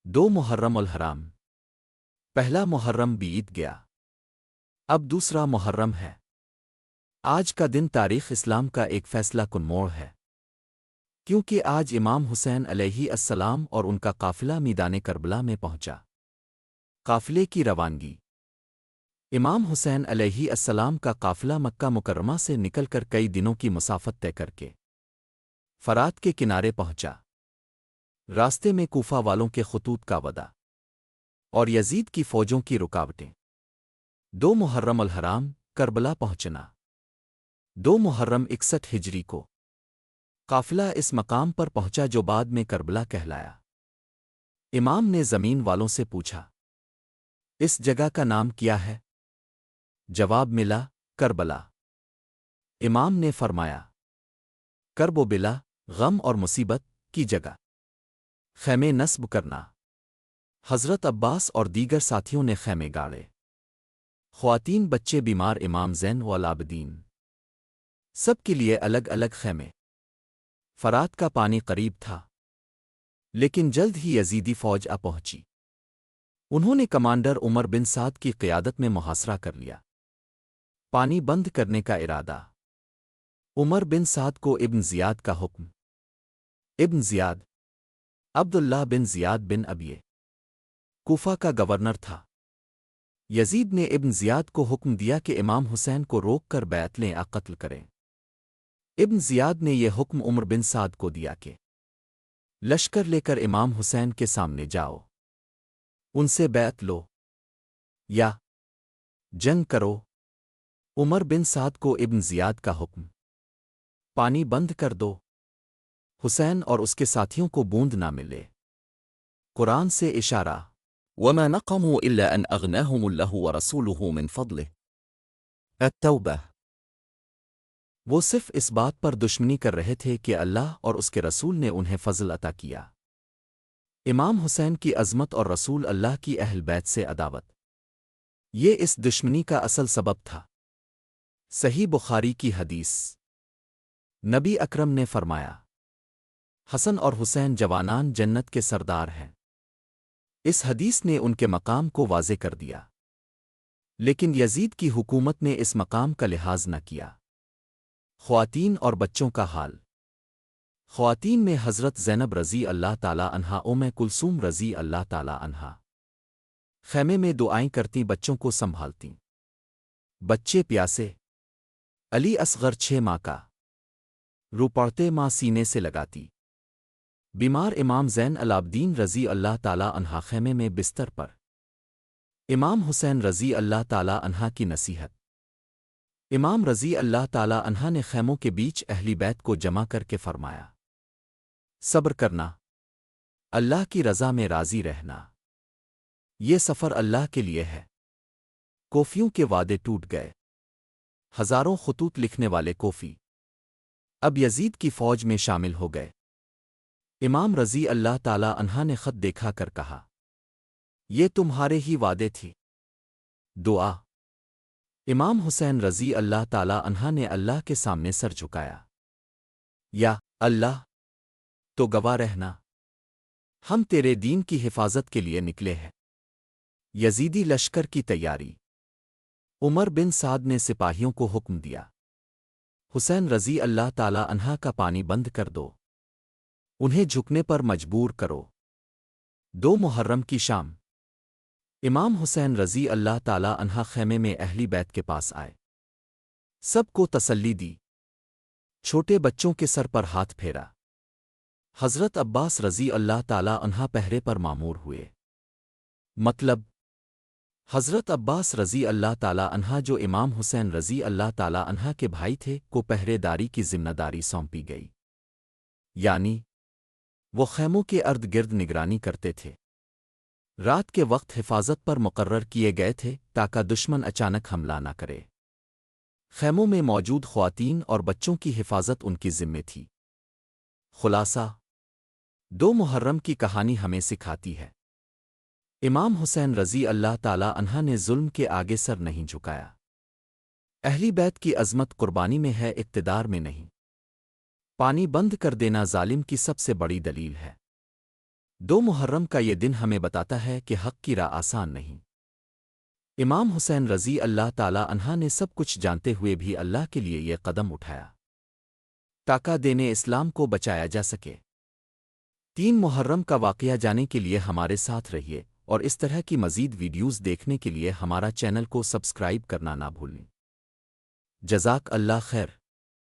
دو محرم الحرام، پہلا محرم بیت گیا، اب دوسرا محرم ہے۔ آج کا دن تاریخ اسلام کا ایک فیصلہ کن موڑ ہے، کیونکہ آج امام حسین علیہ السلام اور ان کا قافلہ میدان کربلا میں پہنچا۔ قافلے کی روانگی: امام حسین علیہ السلام کا قافلہ مکہ مکرمہ سے نکل کر کئی دنوں کی مسافت طے کر کے فرات کے کنارے پہنچا۔ راستے میں کوفہ والوں کے خطوط کا ودا اور یزید کی فوجوں کی رکاوٹیں۔ دو محرم الحرام، کربلا پہنچنا: 2 محرم 61 ہجری کو قافلہ اس مقام پر پہنچا جو بعد میں کربلا کہلایا۔ امام نے زمین والوں سے پوچھا، اس جگہ کا نام کیا ہے؟ جواب ملا، کربلا۔ امام نے فرمایا، کرب و بلا، غم اور مصیبت کی جگہ خیمے نصب کرنا۔ حضرت عباس اور دیگر ساتھیوں نے خیمے گاڑے۔ خواتین، بچے، بیمار، امام زین والعابدین، سب کے لیے الگ الگ خیمے۔ فرات کا پانی قریب تھا، لیکن جلد ہی یزیدی فوج آ پہنچی۔ انہوں نے کمانڈر عمر بن سعد کی قیادت میں محاصرہ کر لیا۔ پانی بند کرنے کا ارادہ: عمر بن سعد کو ابن زیاد کا حکم۔ ابن زیاد عبداللہ بن زیاد بن ابیہ کوفہ کا گورنر تھا۔ یزید نے ابن زیاد کو حکم دیا کہ امام حسین کو روک کر بیعت لیں، قتل کریں۔ ابن زیاد نے یہ حکم عمر بن سعد کو دیا کہ لشکر لے کر امام حسین کے سامنے جاؤ، ان سے بیعت لو یا جنگ کرو۔ عمر بن سعد کو ابن زیاد کا حکم: پانی بند کر دو، حسین اور اس کے ساتھیوں کو بوند نہ ملے۔ قرآن سے اشارہ: وما نقموا إلا أن أغناهم الله ورسوله من فضله التوبة۔ وہ صرف اس بات پر دشمنی کر رہے تھے کہ اللہ اور اس کے رسول نے انہیں فضل عطا کیا۔ امام حسین کی عظمت اور رسول اللہ کی اہل بیت سے عداوت، یہ اس دشمنی کا اصل سبب تھا۔ صحیح بخاری کی حدیث: نبی اکرم نے فرمایا، حسن اور حسین جوانان جنت کے سردار ہیں۔ اس حدیث نے ان کے مقام کو واضح کر دیا، لیکن یزید کی حکومت نے اس مقام کا لحاظ نہ کیا۔ خواتین اور بچوں کا حال: خواتین میں حضرت زینب رضی اللہ تعالی عنہا، ام کلثوم رضی اللہ تعالی عنہا خیمے میں دعائیں کرتی، بچوں کو سنبھالتی۔ بچے پیاسے، علی اصغر 6 ماہ کا، رو پڑتے، ماں سینے سے لگاتی۔ بیمار، امام زین العابدین رضی اللہ تعالی عنہا خیمے میں بستر پر۔ امام حسین رضی اللہ تعالی عنہا کی نصیحت: امام رضی اللہ تعالی عنہا نے خیموں کے بیچ اہلی بیت کو جمع کر کے فرمایا، صبر کرنا، اللہ کی رضا میں راضی رہنا، یہ سفر اللہ کے لیے ہے۔ کوفیوں کے وعدے ٹوٹ گئے۔ ہزاروں خطوط لکھنے والے کوفی اب یزید کی فوج میں شامل ہو گئے۔ امام رضی اللہ تعالی عنہا نے خط دیکھا کر کہا، یہ تمہارے ہی وعدے تھی۔ دعا: امام حسین رضی اللہ تعالی عنہا نے اللہ کے سامنے سر جھکایا، یا اللہ، تو گواہ رہنا، ہم تیرے دین کی حفاظت کے لیے نکلے ہیں۔ یزیدی لشکر کی تیاری: عمر بن سعد نے سپاہیوں کو حکم دیا، حسین رضی اللہ تعالی عنہا کا پانی بند کر دو، انہیں جھکنے پر مجبور کرو۔ 2 محرم کی شام، امام حسین رضی اللہ تعالی عنہا خیمے میں اہلی بیت کے پاس آئے، سب کو تسلی دی، چھوٹے بچوں کے سر پر ہاتھ پھیرا۔ حضرت عباس رضی اللہ تعالی عنہا پہرے پر مامور ہوئے۔ مطلب: حضرت عباس رضی اللہ تعالی عنہا جو امام حسین رضی اللہ تعالی عنہا کے بھائی تھے کو پہرے داری کی ذمہ داری سونپی گئی، یعنی وہ خیموں کے ارد گرد نگرانی کرتے تھے۔ رات کے وقت حفاظت پر مقرر کیے گئے تھے تاکہ دشمن اچانک حملہ نہ کرے۔ خیموں میں موجود خواتین اور بچوں کی حفاظت ان کی ذمہ تھی۔ خلاصہ: 2 محرم کی کہانی ہمیں سکھاتی ہے، امام حسین رضی اللہ تعالی عنہا نے ظلم کے آگے سر نہیں جھکایا۔ اہلی بیت کی عظمت قربانی میں ہے، اقتدار میں نہیں۔ پانی بند کر دینا ظالم کی سب سے بڑی دلیل ہے۔ دو محرم کا یہ دن ہمیں بتاتا ہے کہ حق کی راہ آسان نہیں۔ امام حسین رضی اللہ تعالی عنہ نے سب کچھ جانتے ہوئے بھی اللہ کے لیے یہ قدم اٹھایا تاکہ دین اسلام کو بچایا جا سکے۔ 3 محرم کا واقعہ جانے کے لیے ہمارے ساتھ رہیے اور اس طرح کی مزید ویڈیوز دیکھنے کے لیے ہمارا چینل کو سبسکرائب کرنا نہ بھولیں۔ جزاک اللہ خیر۔